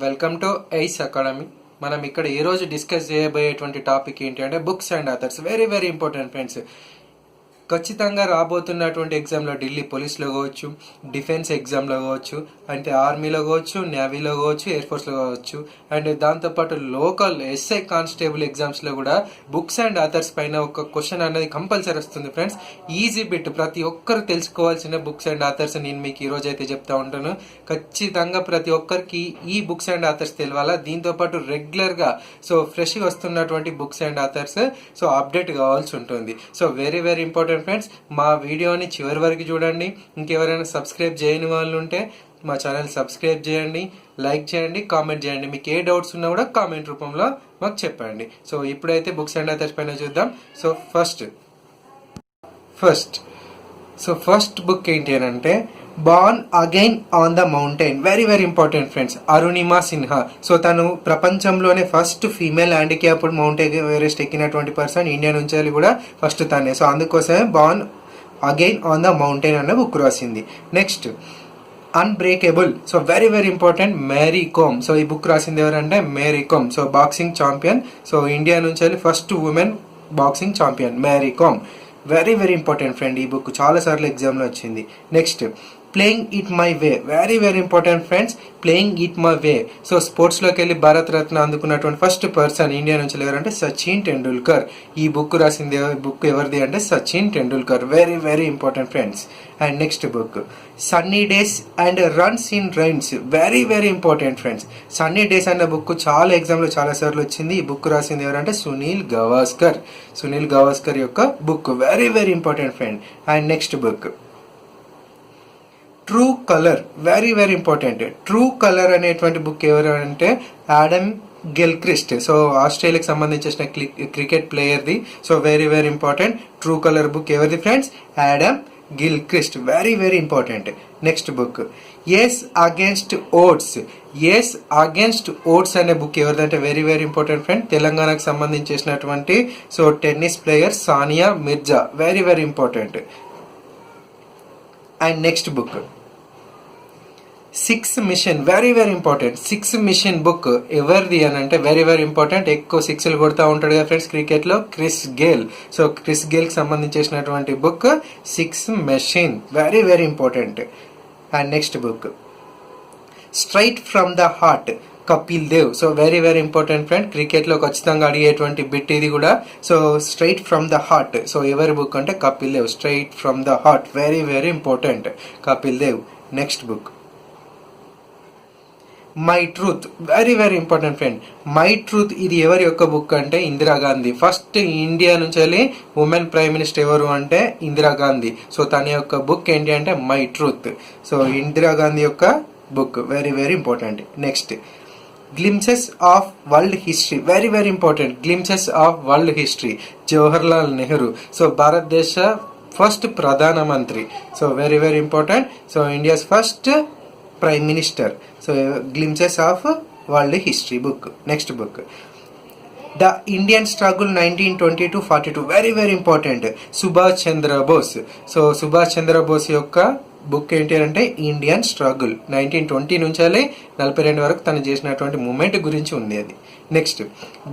Welcome to ice academy. మనం ఇక్కడ ఈరోజు డిస్కస్ చేయబోయేటువంటి టాపిక్ ఏంటి అంటే books and authors. Very very important friends. ఖచ్చితంగా రాబోతున్నటువంటి ఎగ్జామ్లో ఢిల్లీ పోలీస్లో కావచ్చు, డిఫెన్స్ ఎగ్జామ్లో కావచ్చు, అంటే ఆర్మీలో కావచ్చు, నేవీలో కావచ్చు, ఎయిర్ ఫోర్స్లో కావచ్చు, అండ్ దాంతోపాటు లోకల్ ఎస్ఐ కానిస్టేబుల్ ఎగ్జామ్స్లో కూడా బుక్స్ అండ్ ఆథర్స్ పైన ఒక క్వశ్చన్ అనేది కంపల్సరీ వస్తుంది ఫ్రెండ్స్. ఈజీ బిట్, ప్రతి ఒక్కరు తెలుసుకోవాల్సిన బుక్స్ అండ్ ఆథర్స్ నేను మీకు ఈరోజు అయితే చెప్తా ఉంటాను. ఖచ్చితంగా ప్రతి ఒక్కరికి ఈ బుక్స్ అండ్ ఆథర్స్ తెలియాలా. దీంతోపాటు రెగ్యులర్గా ఫ్రెష్గా వస్తున్నటువంటి బుక్స్ అండ్ ఆథర్స్ అప్డేట్ కావాల్సి ఉంటుంది. Very very important friends. మా వీడియోని చివరి వరకు చూడండి. ఇంకెవరైనా సబ్స్క్రైబ్ చేయని వాళ్ళు ఉంటే మా ఛానల్ సబ్స్క్రైబ్ చేయండి, లైక్ చేయండి, కామెంట్ చేయండి. మీకు ఏ డౌట్స్ ఉన్నా కూడా కామెంట్ రూపంలో మాకు చెప్పండి. ఇప్పుడైతే బుక్స్ అండ్ ఆథర్స్ పైన చూద్దాం. ఫస్ట్ బుక్ ఏంటి అని అంటే born again on the mountain. Very very important friends. Arunima Sinha. తను ప్రపంచంలోనే first female handicapped mount Everest ఎక్కినటువంటి పర్సన్. ఇండియా నుంచి కూడా ఫస్ట్ తనే. అందుకోసమే born again on the mountain అన్న బుక్ రాసింది. Next unbreakable. Very very important, Mary Kom. ఈ బుక్ రాసింది ఎవరంటే Mary Kom. Boxing champion. India నుంచి first women boxing champion Mary Kom. Very very important friend. ఈ బుక్ చాలా సార్లు ఎగ్జామ్లో వచ్చింది. Next playing it my way. Very very important friends, playing it my way. స్పోర్ట్స్లోకి వెళ్ళి భారత రత్న అందుకున్నటువంటి ఫస్ట్ పర్సన్ ఇండియా నుంచి ఎవరంటే సచిన్ టెండూల్కర్. ఈ బుక్ రాసింది బుక్ ఎవరిది అంటే Sachin Tendulkar. Very very important friends. And next book sunny days and runs in rains. Very very important friends. సన్నీ డేస్ అన్న బుక్ చాలా ఎగ్జామ్లో చాలా సార్లు వచ్చింది. ఈ బుక్ రాసింది ఎవరంటే సునీల్ గవాస్కర్ యొక్క book. Very very important friend. And next book true colour. Very very important. True colour అనేటువంటి బుక్ ఎవరు అంటే ఆడమ్ గిల్క్రిస్ట్. ఆస్ట్రేలియాకి సంబంధించిన క్రికెట్ ప్లేయర్ది. Very very important. True colour book ఎవరిది friends? Adam Gilchrist. Very very important. Next book ace against odds అనే book ఎవరిదంటే very very important friend. తెలంగాణకు సంబంధించినటువంటి tennis player Sania Mirza. Very very important. And next book six machine. Very very important. Six machine book ఎవరిది అని అంటే very very important. ఎక్కువ సిక్స్లు కొడతా ఉంటాడు కదా ఫ్రెండ్స్ క్రికెట్లో, క్రిస్ గేల్. క్రిస్ గేల్కి సంబంధించినటువంటి book six machine. Very very important. And next book straight from the heart, Kapil Dev. Very very important friend. క్రికెట్లో ఖచ్చితంగా అడిగేటువంటి బిట్ ఇది కూడా. Straight from the heart. ఎవరి బుక్ అంటే Kapil Dev. Straight from the heart. Very very important, Kapil Dev. Next book my truth. Very very important friend. My truth ఇది ఎవరి యొక్క బుక్ అంటే ఇందిరాగాంధీ. ఫస్ట్ ఇండియా నుంచి వెళ్ళి ఉమెన్ ప్రైమ్ మినిస్టర్ ఎవరు అంటే ఇందిరాగాంధీ. తన యొక్క బుక్ ఏంటి అంటే మై ట్రూత్. ఇందిరాగాంధీ యొక్క book. Very very important. Next glimpses of world history. Very very important. Glimpses of world history, Jawaharlal Nehru. భారతదేశ ఫస్ట్ ప్రధానమంత్రి. Very very important. India's first prime minister. Glimpses of world history book. Next book the Indian struggle 1920-42. Very very important. Subhash Chandra Bose. Subhash Chandra Bose యొక్క book ఏంటి అంటే Indian struggle 1920 నుంచి 42 వరకు తను చేసినటువంటి moment గురించి ఉంది అది. Next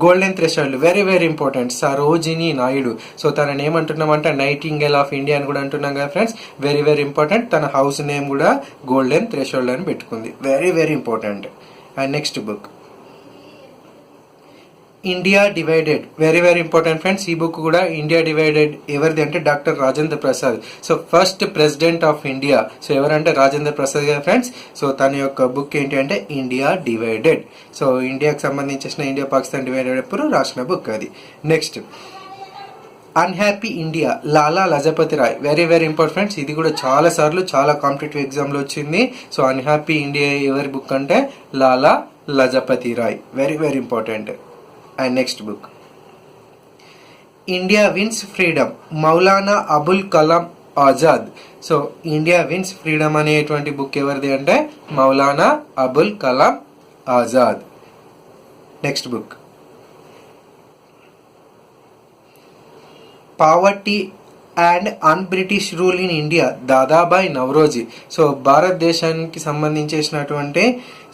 golden threshold. Very very important. Sarojini Naidu. తనని ఏమంటున్నామంటే నైటింగేల్ ఆఫ్ ఇండియా అని కూడా అంటున్నాం కదా ఫ్రెండ్స్. Very very important. తన హౌస్ నేమ్ కూడా గోల్డెన్ థ్రెషోల్డ్ అని పెట్టుకుంది. Very very important. And next book India divided. Very very important friends. ఈ బుక్ కూడా ఇండియా డివైడెడ్ ఎవరిది అంటే doctor Rajendra Prasad. First president of India. ఎవరంటే రాజేంద్ర ప్రసాద్ కదా ఫ్రెండ్స్. తన యొక్క బుక్ ఏంటి అంటే ఇండియా డివైడెడ్. ఇండియాకి సంబంధించిన ఇండియా పాకిస్తాన్ డివైడెడ్ ఎప్పుడు రాసిన బుక్ అది. Next unhappy India, Lala Lajpat Rai. Very very important friends. ఇది కూడా చాలా సార్లు చాలా కాంపిటేటివ్ ఎగ్జామ్లో వచ్చింది. అన్హ్యాపీ ఇండియా ఎవరి బుక్ అంటే Lala Lajpat Rai. Very very important. And next book India wins freedom, Maulana Abul Kalam Azad. India wins freedom అనేటువంటి బుక్ ఎవరిది అంటే Maulana Abul Kalam Azad. Next book poverty and un British rule in India, Dadabhai Naoroji. భారతదేశానికి సంబంధించేసినటువంటి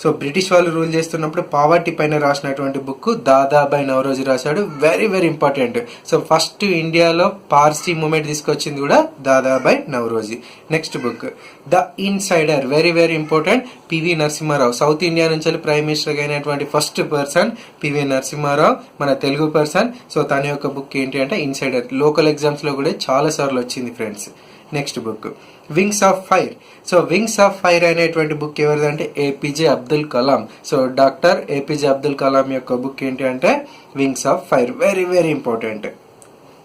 సో బ్రిటిష్ వాళ్ళు రూల్ చేస్తున్నప్పుడు పావర్టీ పైన రాసినటువంటి బుక్ దాదాబాయి నవరోజీ రాశాడు. Very very important. So first ఇండియాలో పార్సీ మూమెంట్ తీసుకొచ్చింది కూడా Dadabhai Naoroji. Next book the insider, very very important. PV Narasimha Rao, south India నుంచి ప్రైమ్ మినిస్టర్ అయినటువంటి ఫస్ట్ పర్సన్ పివి నరసింహారావు, మన తెలుగు పర్సన్. సో తన యొక్క బుక్ ఏంటి అంటే ఇన్సైడర్. లోకల్ ఎగ్జామ్స్ లో కూడా చాలా సార్లు వచ్చింది friends. Next book wings of fire. So wings of fire అనేటువంటి బుక్ ఎవరిదంటే APJ Abdul Kalam. So doctor APJ Abdul Kalam యొక్క బుక్ ఏంటి అంటే wings of fire. Very very important.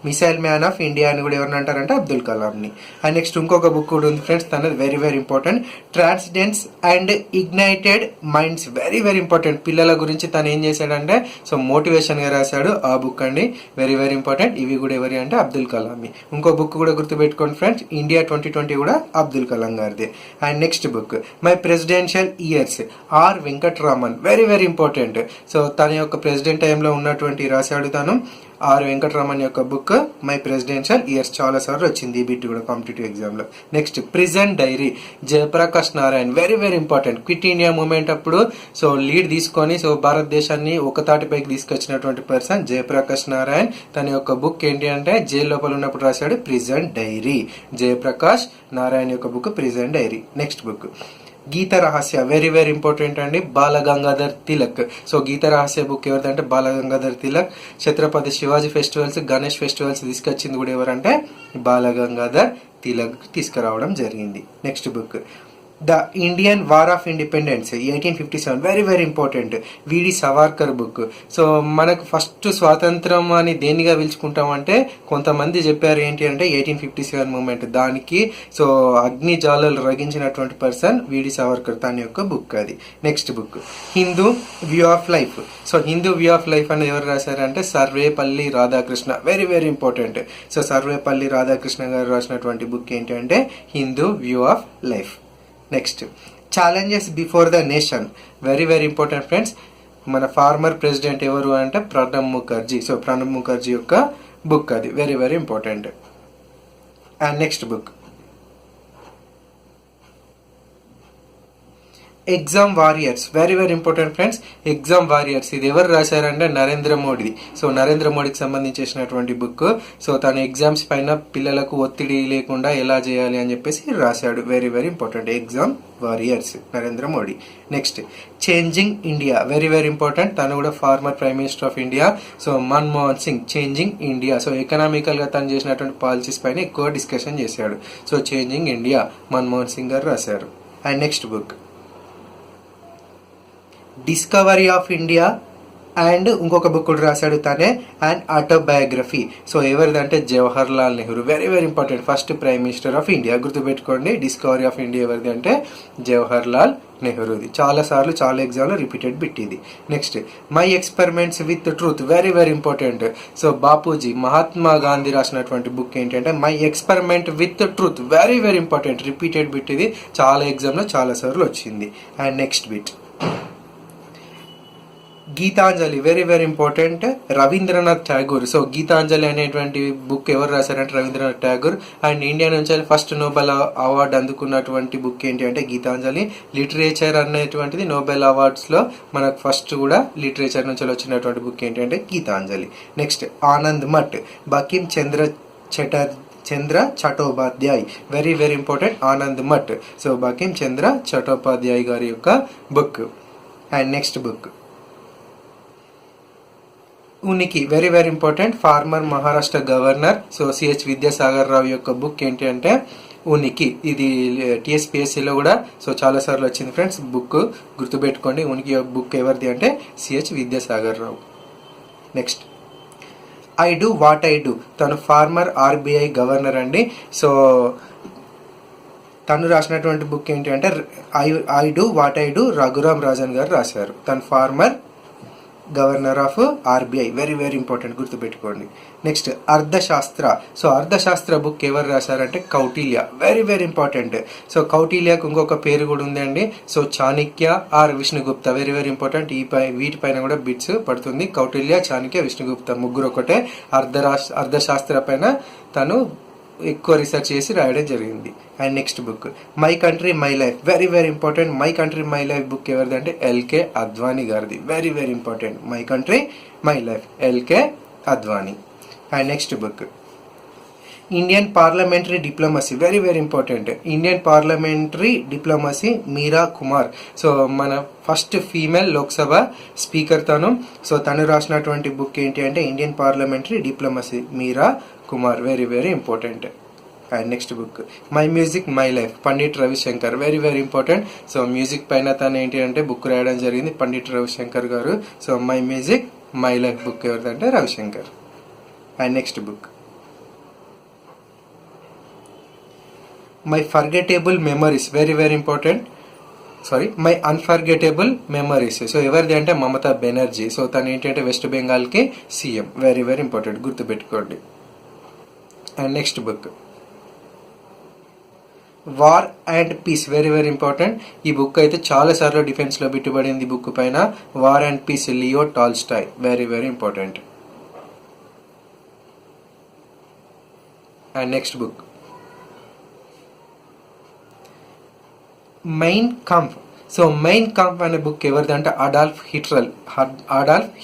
Missile man of India అని కూడా ఎవరిని అంటారంటే అబ్దుల్ కలాంని. అండ్ నెక్స్ట్ ఇంకొక బుక్ కూడా ఉంది ఫ్రెండ్స్, తనది very very important. Transcendence and ignited minds, very very important. పిల్లల గురించి తను ఏం చేశాడంటే సో మోటివేషన్గా రాశాడు ఆ బుక్ అండి. Very very important. ఇవి కూడా ఎవరి అంటే అబ్దుల్ కలాంవి. ఇంకో బుక్ కూడా గుర్తుపెట్టుకోండి ఫ్రెండ్స్, ఇండియా 2020 కూడా అబ్దుల్ కలాం గారిది. And next book my presidential years or Venkatraman, very very important. So తన యొక్క ప్రెసిడెంట్ టైంలో ఉన్నటువంటి రాశాడు తను ఆర్ వెంకటరామన్ యొక్క బుక్ మై ప్రెసిడెన్షియల్ ఇయర్స్. చాలా సార్లు వచ్చింది ఈ బిట్ కూడా కాంపిటేటివ్ ఎగ్జామ్ లో. Next prison diary, Jayaprakash Narayan, very very important. Quit India movement అప్పుడు సో లీడ్ తీసుకొని సో భారతదేశాన్ని ఒక తాటిపైకి తీసుకొచ్చినటువంటి పర్సన్ జయప్రకాష్ నారాయణ్. తన యొక్క బుక్ ఏంటి అంటే జైలు లోపల ఉన్నప్పుడు రాశాడు ప్రిజన్ డైరీ. జయప్రకాష్ నారాయణ్ యొక్క book prison diary. Next book Gita Rahasya, very very important అండి. బాలగంగాధర్ తిలక్. సో గీత రహస్య బుక్ ఎవరిదంటే బాలగంగాధర్ తిలక్. ఛత్రపతి శివాజీ ఫెస్టివల్స్, గణేష్ ఫెస్టివల్స్ తీసుకొచ్చింది కూడా ఎవరంటే బాలగంగాధర్ తిలక్ తీసుకురావడం జరిగింది. Next book the Indian war of independence 1857, very very important. V D Savarkar book. So మనకు ఫస్ట్ స్వాతంత్రం అని దేనిగా పిలుచుకుంటామంటే కొంతమంది చెప్పారు ఏంటి అంటే 1857 మూమెంట్. దానికి సో అగ్ని జ్వాలలు రగించినటువంటి పర్సన్ విడి సవార్కర్, తన యొక్క బుక్ అది. Next book Hindu view of life. So Hindu view of life అని ఎవరు రాశారంటే Sarvepalli Radhakrishna, very very important. So Sarvepalli Radhakrishna గారు రాసినటువంటి బుక్ ఏంటి అంటే Hindu view of life. Next challenges before the nation, very very important friends. మన ఫార్మర్ ప్రెసిడెంట్ ఎవరు అంటే ప్రణబ్ ముఖర్జీ. సో ప్రణబ్ ముఖర్జీ యొక్క బుక్ అది, very very important. And next book exam warriors, very very important friends. Exam warriors ఇది ఎవరు రాశారంటే నరేంద్ర మోడీ. సో నరేంద్ర మోడీకి సంబంధించేసినటువంటి book. So తన ఎగ్జామ్స్ పైన పిల్లలకు ఒత్తిడి లేకుండా ఎలా చేయాలి అని చెప్పేసి రాశాడు. Very very important. Exam warriors Narendra Modi. Next changing India, very very important. తను కూడా farmer prime minister of India. So Manmohan Singh, changing India. So economical గా తను చేసినటువంటి పాలసీస్ పైన ఎక్కువ డిస్కషన్ చేశాడు. So changing India Manmohan Singh గారు రాశారు. And next book discovery of India and ఇంకొక బుక్ కూడా రాశాడు తనే, అండ్ ఆటోబయోగ్రఫీ. సో ఎవరిదంటే Jawahar Lal Nehru, very very important. First prime minister of India గుర్తుపెట్టుకోండి. డిస్కవరీ ఆఫ్ ఇండియా ఎవరిది అంటే జవహర్ లాల్ నెహ్రూది. చాలా సార్లు చాలా ఎగ్జామ్లో రిపీటెడ్ బిట్ ఇది. Next my experiments with truth, very very important. So Bapuji Mahatma Gandhi రాసినటువంటి బుక్ ఏంటంటే my experiment with truth, very very important. Repeated bit ఇది, చాలా ఎగ్జామ్లో చాలా సార్లు వచ్చింది. And next bit Gitanjali, very very important. Rabindranath Tagore. So Gitanjali అనేటువంటి బుక్ ఎవరు రాశారంటే రవీంద్రనాథ్ ఠాగూర్. అండ్ ఇండియా నుంచి ఫస్ట్ నోబెల్ అవార్డు అందుకున్నటువంటి బుక్ ఏంటి అంటే గీతాంజలి. లిటరేచర్ అనేటువంటిది నోబెల్ అవార్డ్స్లో మనకు ఫస్ట్ కూడా లిటరేచర్ నుంచి వచ్చినటువంటి బుక్ ఏంటి అంటే Gitanjali. Next Anand Math, Bankim Chandra Chattopadhyay, very very important. Anand Math. So Bankim Chandra Chattopadhyay గారి యొక్క book. And next book Uniki, very very important. Former Maharashtra governor. So CH Vidyasagar రావు యొక్క బుక్ ఏంటి అంటే ఉనికి. ఇది టీఎస్పీఎస్సీలో కూడా సో చాలా సార్లు వచ్చింది ఫ్రెండ్స్. బుక్ గుర్తుపెట్టుకోండి. ఉనికి బుక్ ఎవరిది అంటే C H Vidyasagar Rao. Next I do what I do, తను ఫార్మర్ ఆర్బీఐ గవర్నర్ అండి. సో తను రాసినటువంటి బుక్ ఏంటి అంటే I do what I do Raghuram Rajan గారు రాశారు. తను former governor of RBI, very very important, గుర్తుపెట్టుకోండి. Next Arthashastra. So Arthashastra book ఎవరు రాశారంటే Kautilya, very very important. So కౌటిల్యకు ఇంకొక పేరు కూడా ఉందండి. So Chanakya or Vishnugupta, very very important. వీటిపైన కూడా బిట్స్ పడుతుంది. కౌటిల్య, చాణక్య, విష్ణుగుప్త ముగ్గురు ఒకటే. అర్థశాస్త్ర పైన తను ఎక్కువ రీసెర్చ్ చేసి రాయడం జరిగింది. And next book my country my life, very very important. My country my life book ఎవరిదంటే ఎల్కే అద్వానీ గారిది. Very very important. My country my life, L K Advani. And next book Indian parliamentary diplomacy, very very important. Indian parliamentary diplomacy Meira Kumar. So మన first female Lok Sabha speaker తను. So తను రాసినటువంటి book ఏంటి అంటే Indian parliamentary diplomacy, Meira Kumar, very very important. And next book my Music My life, Pandit Ravishankar, very very important. So music పైన తను ఏంటి అంటే బుక్ రాయడం జరిగింది పండిట్ రవిశంకర్ గారు. So My Music My life book ఎవరిదంటే Ravi Shankar. And next book My Forgettable Memories, very very important. My Unforgettable Memories. So ఎవరిది అంటే మమతా బెనర్జీ. సో తను ఏంటంటే వెస్ట్ బెంగాల్కి సీఎం, వెరీ వెరీ ఇంపార్టెంట్, గుర్తుపెట్టుకోండి. And next book War and Peace, very very important. ఈ book అయితే చాలాసార్లు డిఫెన్స్లో పెట్టుబడింది. బుక్ పైన War and Peace, Leo Tolstoy, very very important. And next book Mein Kampf. So mine Kampf అనే book ఎవరిదంటే Adolf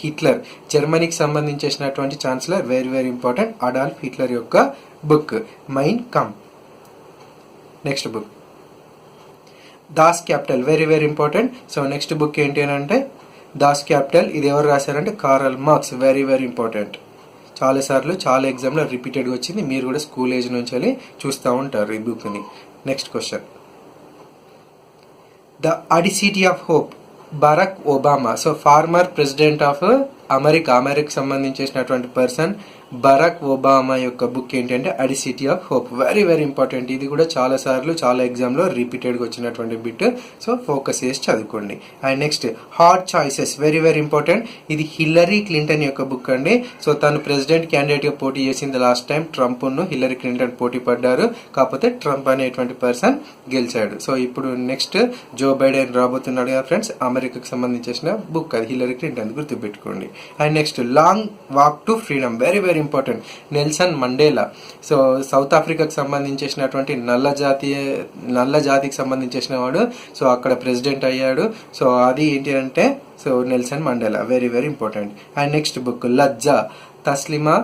Hitler, జర్మనీకి సంబంధించినటువంటి chancellor, very very important. Adolf Hitler యొక్క book Mein Kampf. Next book Das Kapital, very very important. So next book ఏంటి అని అంటే Das Kapital. ఇది ఎవరు రాశారంటే Karl Marx, very very important. చాలాసార్లు చాలా ఎగ్జామ్లో రిపీటెడ్గా వచ్చింది. మీరు కూడా స్కూల్ ఏజ్ నుంచి వెళ్ళి చూస్తూ ఉంటారు ఈ బుక్ని. Next question The Audacity of Hope, Barack Obama. So former president of అమెరికాకి సంబంధించినటువంటి పర్సన్ బరాక్ ఒబామా యొక్క బుక్ ఏంటంటే Audacity of Hope, very very important. ఇది కూడా చాలా సార్లు చాలా ఎగ్జామ్లో రిపీటెడ్గా వచ్చినటువంటి బిట్. సో ఫోకస్ చేసి చదువుకోండి. And next hard choices, very very important. ఇది హిల్లరీ క్లింటన్ యొక్క బుక్ అండి. సో తను ప్రెసిడెంట్ క్యాండిడేట్గా పోటీ చేసింది లాస్ట్ టైం. ట్రంప్ను హిల్లరీ క్లింటన్ పోటీ పడ్డారు, కాకపోతే ట్రంప్ అనేటువంటి పర్సన్ గెలిచాడు. సో ఇప్పుడు నెక్స్ట్ జో బైడెన్ రాబోతున్నాడు కదా ఫ్రెండ్స్, అమెరికాకి సంబంధించిన బుక్ అది, హిల్లరీ క్లింటన్, గుర్తుపెట్టుకోండి. And next Long Walk to Freedom, very very important. Nelson Mandela. So south ఆఫ్రికాకి సంబంధించినటువంటి నల్ల జాతికి సంబంధించిన వాడు. సో అక్కడ ప్రెసిడెంట్ అయ్యాడు. సో అది ఏంటి అంటే so Nelson Mandela, very very important. And next book Lajja, Taslima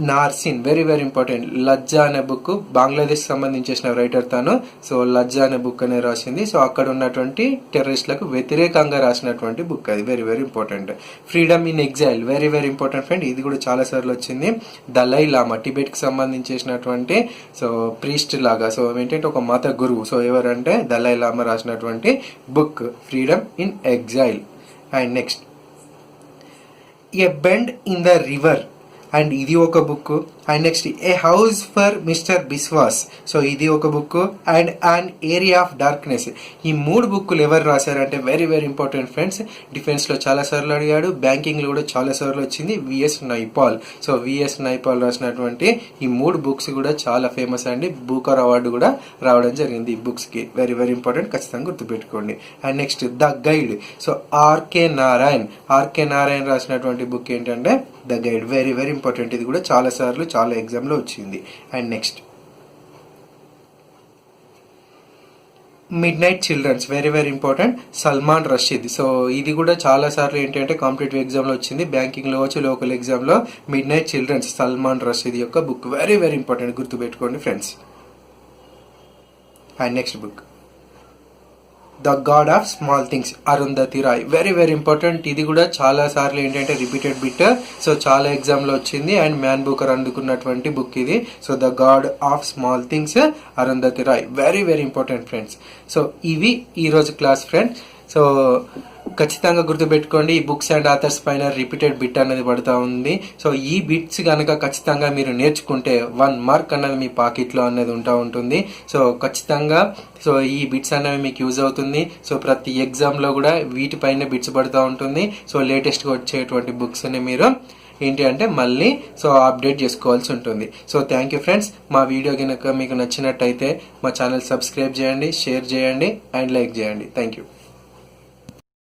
Nasrin, very very important. Lajja అనే బుక్ బంగ్లాదేశ్ సంబంధించిన రైటర్ తాను. సో లజ్జా అనే బుక్ అనే రాసింది. సో అక్కడ ఉన్నటువంటి టెర్రరిస్టులకు వ్యతిరేకంగా రాసినటువంటి బుక్ అది, very very important. Freedom in exhale, very very important friend. ఇది కూడా చాలా సార్లు వచ్చింది. దలై లామా, టిబెట్కి సంబంధించినటువంటి సో ప్రీస్ట్ లాగా, సో ఏంటంటే ఒక మత గురువు. సో ఎవరంటే దలై లామా రాసినటువంటి book freedom in exhale. And next a bend in the river, and ఇది ఒక book. And next A house for mister Biswas, so ఇది ఒక book. And an area of darkness, ఈ మూడు బుక్కులు ఎవరు రాశారంటే వెరీ వెరీ ఇంపార్టెంట్ ఫ్రెండ్స్. డిఫెన్స్లో చాలా సార్లు అడిగాడు, బ్యాంకింగ్లో కూడా చాలా సార్లు వచ్చింది. VS Naipaul. So VS Naipaul రాసినటువంటి ఈ మూడు బుక్స్ కూడా చాలా ఫేమస్ అండి. బూకర్ అవార్డు కూడా రావడం జరిగింది ఈ బుక్స్కి, వెరీ వెరీ ఇంపార్టెంట్, ఖచ్చితంగా గుర్తుపెట్టుకోండి. And next the guide, so RK Narayan రాసినటువంటి బుక్ ఏంటంటే the guide, very very important. ఇది కూడా చాలా సార్లు చాలా ఎగ్జామ్లో వచ్చింది. And next midnight children's, very very important, Salman Rashid. So ఇది కూడా చాలా సార్లు ఏంటంటే కాంపిటేటివ్ ఎగ్జామ్లో వచ్చింది, బ్యాంకింగ్లో వచ్చి లోకల్ ఎగ్జామ్లో. Midnight children's, Salman Rashid యొక్క బుక్, వెరీ వెరీ ఇంపార్టెంట్, గుర్తుపెట్టుకోండి friends. And next book the god of small things, Arundhati Roy, very very important. ఇది కూడా చాలా సార్లు ఏంటంటే రిపీటెడ్ బిట్. సో చాలా ఎగ్జామ్లో వచ్చింది. అండ్ మ్యాన్ బూకర్ అందుకున్నటువంటి బుక్ ఇది. So the god of small things, Arundhati Roy, very very important friends. So ఇవి ఈరోజు క్లాస్ ఫ్రెండ్స్. సో ఖచ్చితంగా గుర్తుపెట్టుకోండి, ఈ బుక్స్ అండ్ ఆథర్స్ పైన రిపీటెడ్ బిట్ అనేది పడుతూ ఉంది. సో ఈ బిట్స్ కనుక ఖచ్చితంగా మీరు నేర్చుకుంటే 1 మార్క్ అన్నది మీ పాకెట్లో అనేది ఉంటుంది. సో ఖచ్చితంగా సో ఈ బిట్స్ అనేవి మీకు యూజ్ అవుతుంది. సో ప్రతి ఎగ్జామ్లో కూడా వీటిపైన బిట్స్ పడుతూ ఉంటుంది. సో లేటెస్ట్గా వచ్చేటువంటి బుక్స్ని మీరు ఏంటి అంటే మళ్ళీ సో అప్డేట్ చేసుకోవాల్సి ఉంటుంది. So thank you friends. మా వీడియో కనుక మీకు నచ్చినట్టయితే మా ఛానల్ సబ్స్క్రైబ్ చేయండి, షేర్ చేయండి అండ్ లైక్ చేయండి. Thank you.